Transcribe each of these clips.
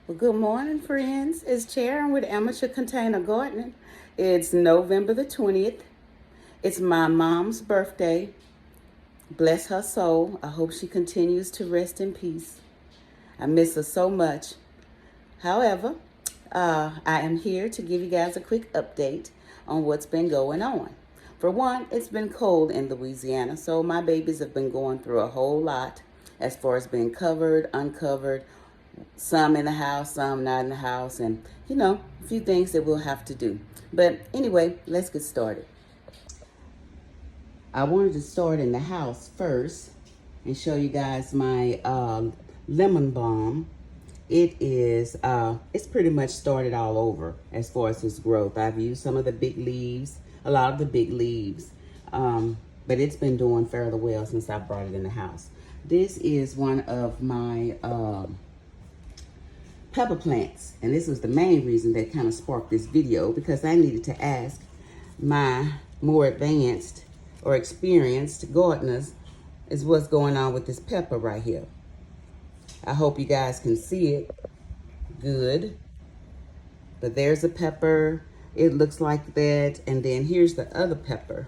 Well, good morning, friends. It's Sharon with Amateur Container Gardening. It's November the 20th. It's my mom's birthday. Bless her soul. I hope she continues to rest in peace. I miss her so much. However, I am here to give you guys a quick update on what's been going on. For one, it's been cold in Louisiana, so my babies have been going through a whole lot as far as being covered, uncovered, some in the house, some not in the house, and a few things that we'll have to do. But anyway, let's get started. I wanted to start in the house first and show you guys my lemon balm. It's pretty much started all over as far as its growth. I've used some of the big leaves, a lot of the big leaves, but it's been doing fairly well since I brought it in the house. This is one of my pepper plants, and this was the main reason that kind of sparked this video, because I needed to ask my more advanced or experienced gardeners is what's going on with this pepper right here. I hope you guys can see it good, but there's a pepper, it looks like that, and then here's the other pepper.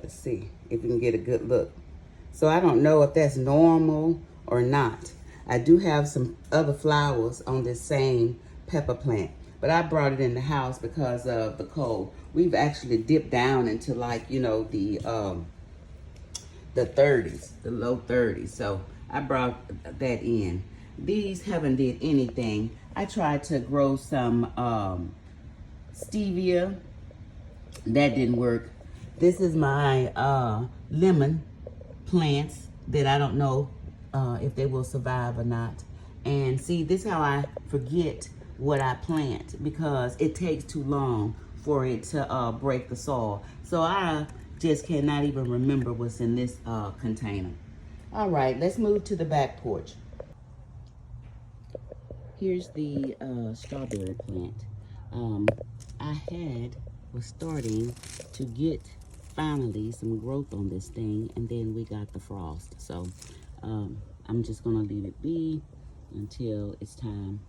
Let's see if we can get a good look. So I don't know if that's normal or not. I do have some other flowers on this same pepper plant, but I brought it in the house because of the cold. We've actually dipped down into, like, the 30s, the low 30s. So I brought that in. These haven't did anything. I tried to grow some stevia. That didn't work. This is my lemon plants that I don't know if they will survive or not. And see, this is how I forget what I plant, because it takes too long for it to break the soil. So I just cannot even remember what's in this container. All right, let's move to the back porch. Here's the strawberry plant. I was starting to get finally some growth on this thing, and then we got the frost. So I'm just gonna leave it be until it's time,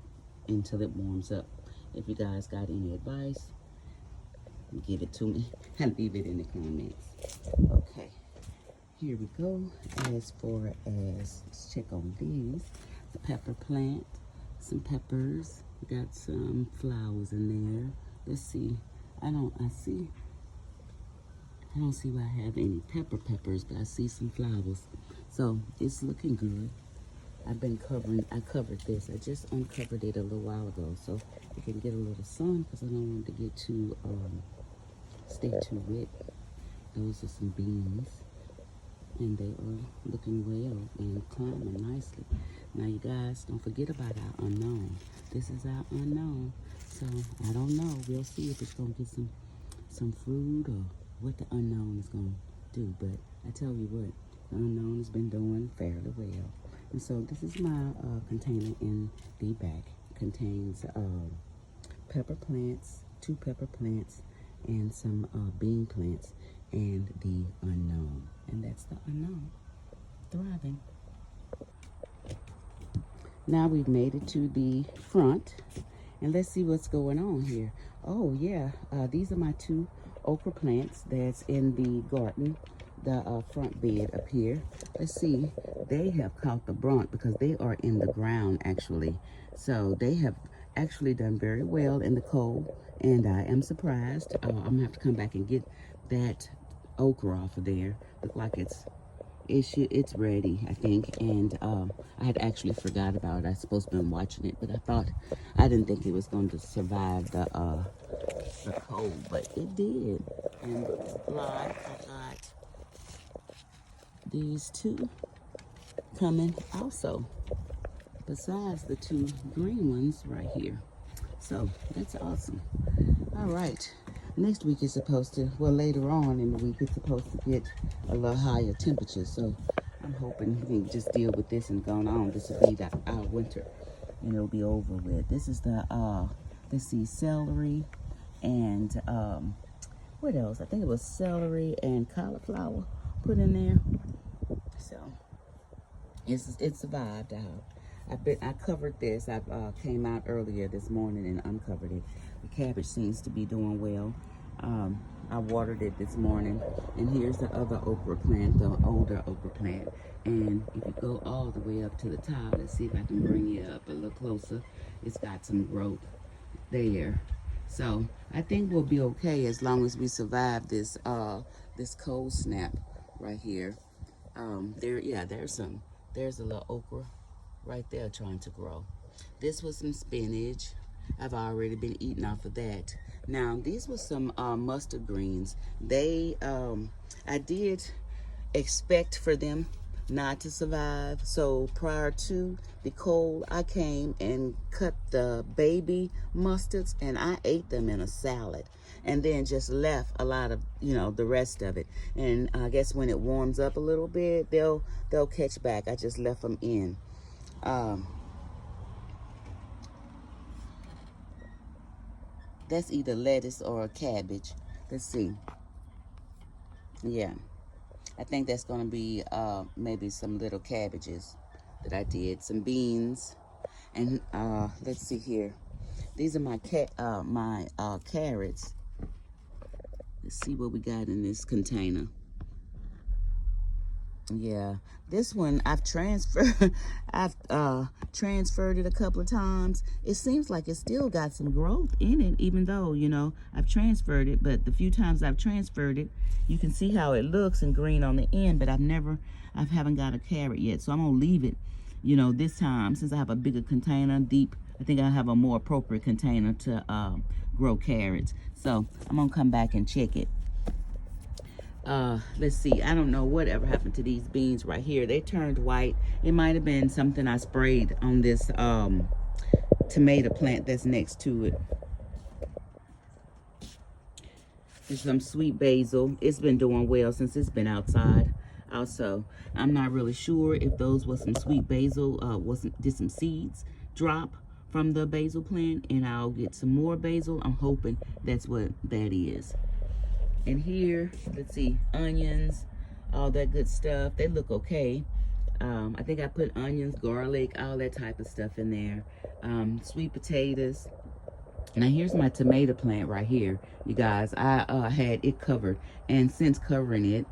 until it warms up. If you guys got any advice, give it to me and leave it in the comments. Okay, here we go. As far as, let's check on these. The pepper plant, some peppers. We got some flowers in there. Let's see. I don't see where I have any peppers, but I see some flowers. So it's looking good. I covered this. I just uncovered it a little while ago, so it can get a little sun, because I don't want it to get too, stay too wet. Those are some beans, and they are looking well and climbing nicely. Now you guys, don't forget about our unknown. This is our unknown. So I don't know. We'll see if it's gonna get some fruit or what the unknown is gonna do. But I tell you what, the unknown has been doing fairly well. And so this is my container in the back. It contains pepper plants, 2 pepper plants, and some bean plants, and the unknown. And that's the unknown thriving. Now we've made it to the front, and let's see what's going on here. Oh yeah, these are my 2 okra plants that's in the garden, the front bed up here. Let's see, they have caught the brunt because they are in the ground actually. So they have actually done very well in the cold, and I am surprised. I'm gonna have to come back and get that okra off of there. Look like it's ready, I think. And I had actually forgot about it. I was supposed to have been watching it, but I didn't think it was going to survive the cold, but it did. And I got these 2 coming also, besides the 2 green ones right here. So that's awesome. All right, next week is supposed to, well, later on in the week, it's supposed to get a little higher temperature. So I'm hoping we can just deal with this and go on. This will be our winter, and it'll be over with. This is the let's see, celery and what else? I think it was celery and cauliflower put in there. So it survived out. I covered this. I came out earlier this morning and uncovered it. The cabbage seems to be doing well. I watered it this morning. And here's the other okra plant, the older okra plant. And if you go all the way up to the top, let's see if I can bring it up a little closer. It's got some growth there. So I think we'll be okay as long as we survive this this cold snap right here. There's a little okra right there trying to grow. This was some spinach. I've already been eating off of that. Now these were some mustard greens. They I did expect for them not to survive. So prior to the cold, I came and cut the baby mustards and I ate them in a salad, and then just left a lot of, you know, the rest of it. And I guess when it warms up a little bit, they'll catch back. I just left them in. That's either lettuce or a cabbage. Let's see. Yeah. I think that's going to be maybe some little cabbages that I did. Some beans. And let's see here. These are my carrots. Let's see what we got in this container. Yeah, this one I've transferred. I've transferred it a couple of times. It seems like it's still got some growth in it, even though, you know, I've transferred it. But the few times I've transferred it, you can see how it looks and green on the end. But I haven't got a carrot yet, so I'm gonna leave it. You know, this time since I have a bigger container, deep. I think I have a more appropriate container to grow carrots. So I'm gonna come back and check it. Let's see, I don't know whatever happened to these beans right here. They turned white. It might have been something I sprayed on this tomato plant that's next to it. There's some sweet basil. It's been doing well since it's been outside. Also, I'm not really sure if those were some sweet basil, did some seeds drop from the basil plant, and I'll get some more basil. I'm hoping that's what that is. And here, let's see, onions, all that good stuff. They look okay. I think I put onions, garlic, all that type of stuff in there. Sweet potatoes. Now here's my tomato plant right here, you guys. I had it covered, and since covering it,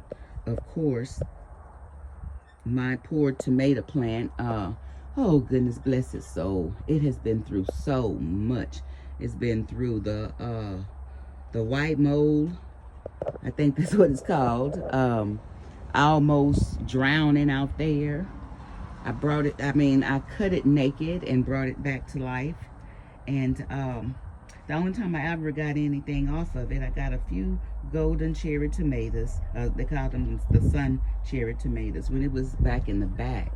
of course, my poor tomato plant, oh goodness bless its soul, it has been through so much. It's been through the white mold. I think that's what it's called. Almost drowning out there. I cut it naked and brought it back to life. And the only time I ever got anything off of it, I got a few golden cherry tomatoes. They called them the sun cherry tomatoes when it was back in the back.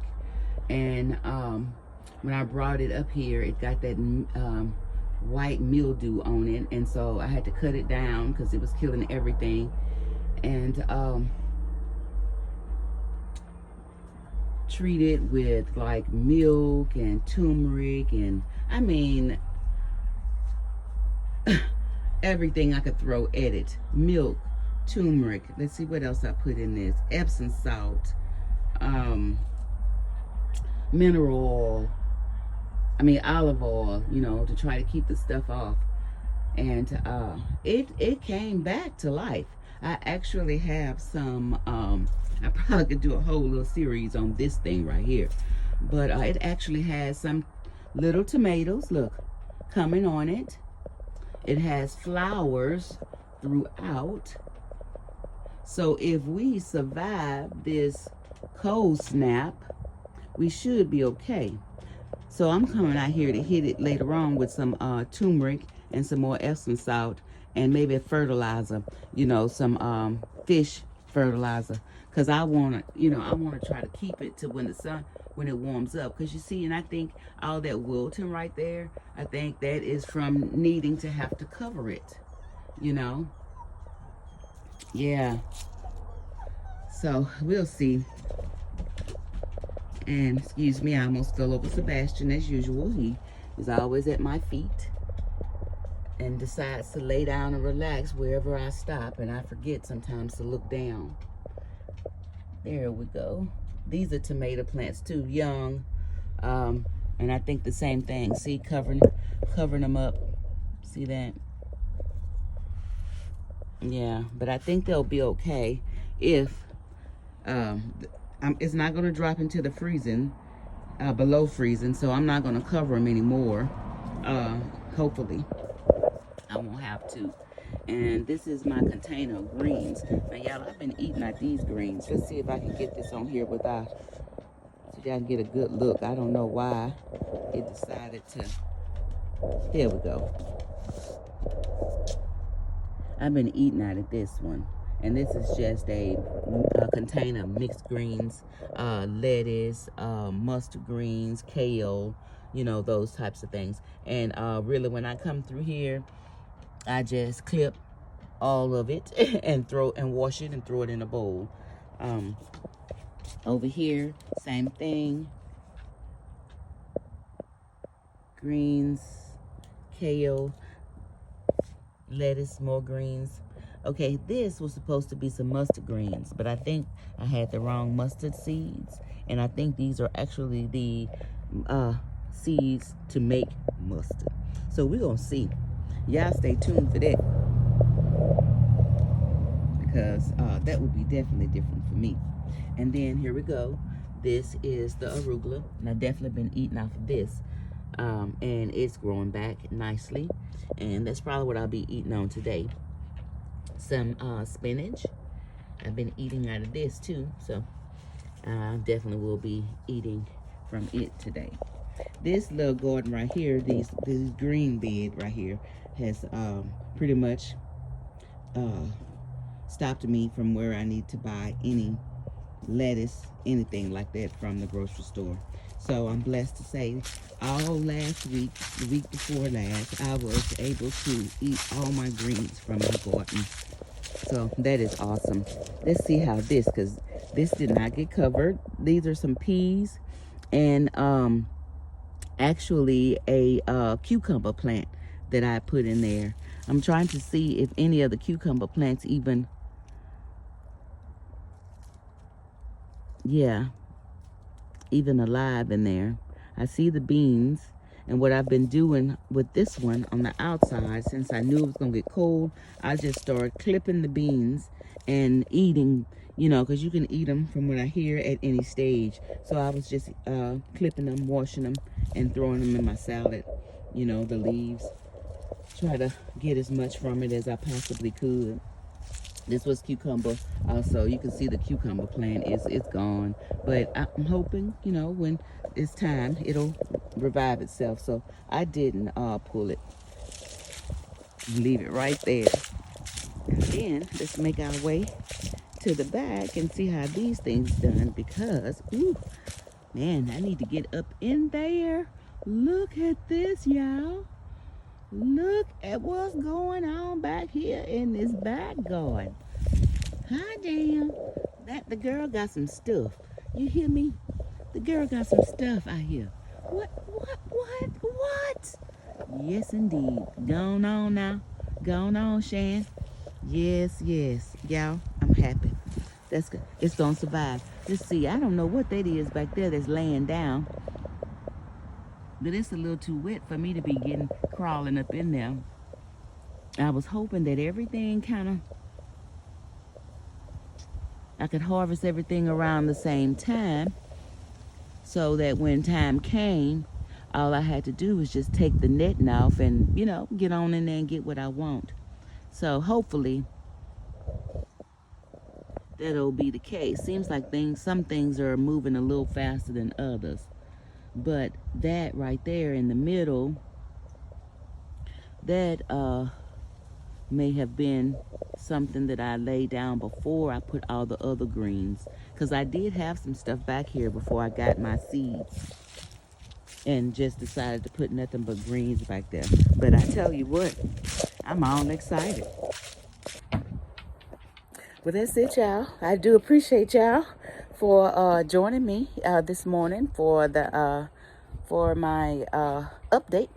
And when I brought it up here, it got that white mildew on it, and so I had to cut it down because it was killing everything. And treat it with like milk and turmeric, and I mean everything I could throw at it. Milk, turmeric, let's see what else I put in this, Epsom salt, mineral oil, olive oil, you know, to try to keep the stuff off. And it came back to life. I actually have some, I probably could do a whole little series on this thing right here. But it actually has some little tomatoes, look, coming on it. It has flowers throughout. So if we survive this cold snap, we should be okay. So I'm coming out here to hit it later on with some turmeric and some more Epsom salt and maybe a fertilizer, you know, some fish fertilizer, because I want to try to keep it to when it warms up. Because you see, and I think all that wilting right there, I think that is from needing to have to cover it, you know. Yeah. So we'll see. And excuse me, I almost fell over Sebastian as usual. He is always at my feet and decides to lay down and relax wherever I stop, and I forget sometimes to look down. There we go. These are tomato plants too, young. And And I think the same thing. See, covering them up. See that? Yeah, but I think they'll be okay if it's not going to drop into the freezing, below freezing, so I'm not going to cover them anymore. Hopefully, I won't have to. And this is my container of greens. Now, y'all, I've been eating at these greens. Let's see if I can get this on here without, so y'all can get a good look. I don't know why it decided to. Here we go. I've been eating out of this one. And this is just a container of mixed greens, lettuce, mustard greens, kale, you know, those types of things. And really, when I come through here, I just clip all of it and wash it and throw it in a bowl. Over here, same thing. Greens, kale, lettuce, more greens. Okay, this was supposed to be some mustard greens, but I think I had the wrong mustard seeds. And I think these are actually the seeds to make mustard. So we're going to see. Y'all stay tuned for that. Because that would be definitely different for me. And then here we go. This is the arugula. And I've definitely been eating off of this. And it's growing back nicely. And that's probably what I'll be eating on today. Some spinach. I've been eating out of this too, so I definitely will be eating from it today. This little garden right here, this green bed right here, has pretty much stopped me from where I need to buy any lettuce, anything like that from the grocery store. So I'm blessed to say all last week, the week before last, I was able to eat all my greens from my garden. So that is awesome. Let's see how because this did not get covered. These are some peas and actually a cucumber plant that I put in there. I'm trying to see if any of the cucumber plants even, even alive in there. I see the beans. And what I've been doing with this one on the outside, since I knew it was going to get cold, I just started clipping the beans and eating, you know, because you can eat them from what I hear at any stage. So I was just clipping them, washing them, and throwing them in my salad, you know, the leaves. Try to get as much from it as I possibly could. This was cucumber. Also, you can see the cucumber plant is gone. But I'm hoping, you know, when it's time, it'll revive itself. So I didn't pull it. Leave it right there. And then let's make our way to the back and see how these things done. Because, ooh, man, I need to get up in there. Look at this, y'all. Look at what's going on back here in this back garden. Hi, damn. The girl got some stuff. You hear me? The girl got some stuff out here. What? Yes, indeed. Going on now. Going on, Shan. Yes. Y'all, I'm happy. That's good. It's going to survive. Let's see. I don't know what that is back there that's laying down. But it's a little too wet for me to be crawling up in there. I was hoping that everything I could harvest everything around the same time, so that when time came, all I had to do was just take the netting off and, you know, get on in there and get what I want. So hopefully that'll be the case. Seems like some things are moving a little faster than others. But that right there in the middle, that may have been something that I laid down before I put all the other greens. Because I did have some stuff back here before I got my seeds. And just decided to put nothing but greens back there. But I tell you what, I'm all excited. Well, that's it, y'all. I do appreciate y'all for joining me this morning for my update.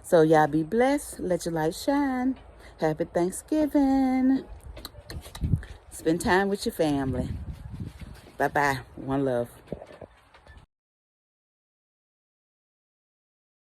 So y'all be blessed. Let your light shine. Happy Thanksgiving. Spend time with your family. Bye-bye. One love.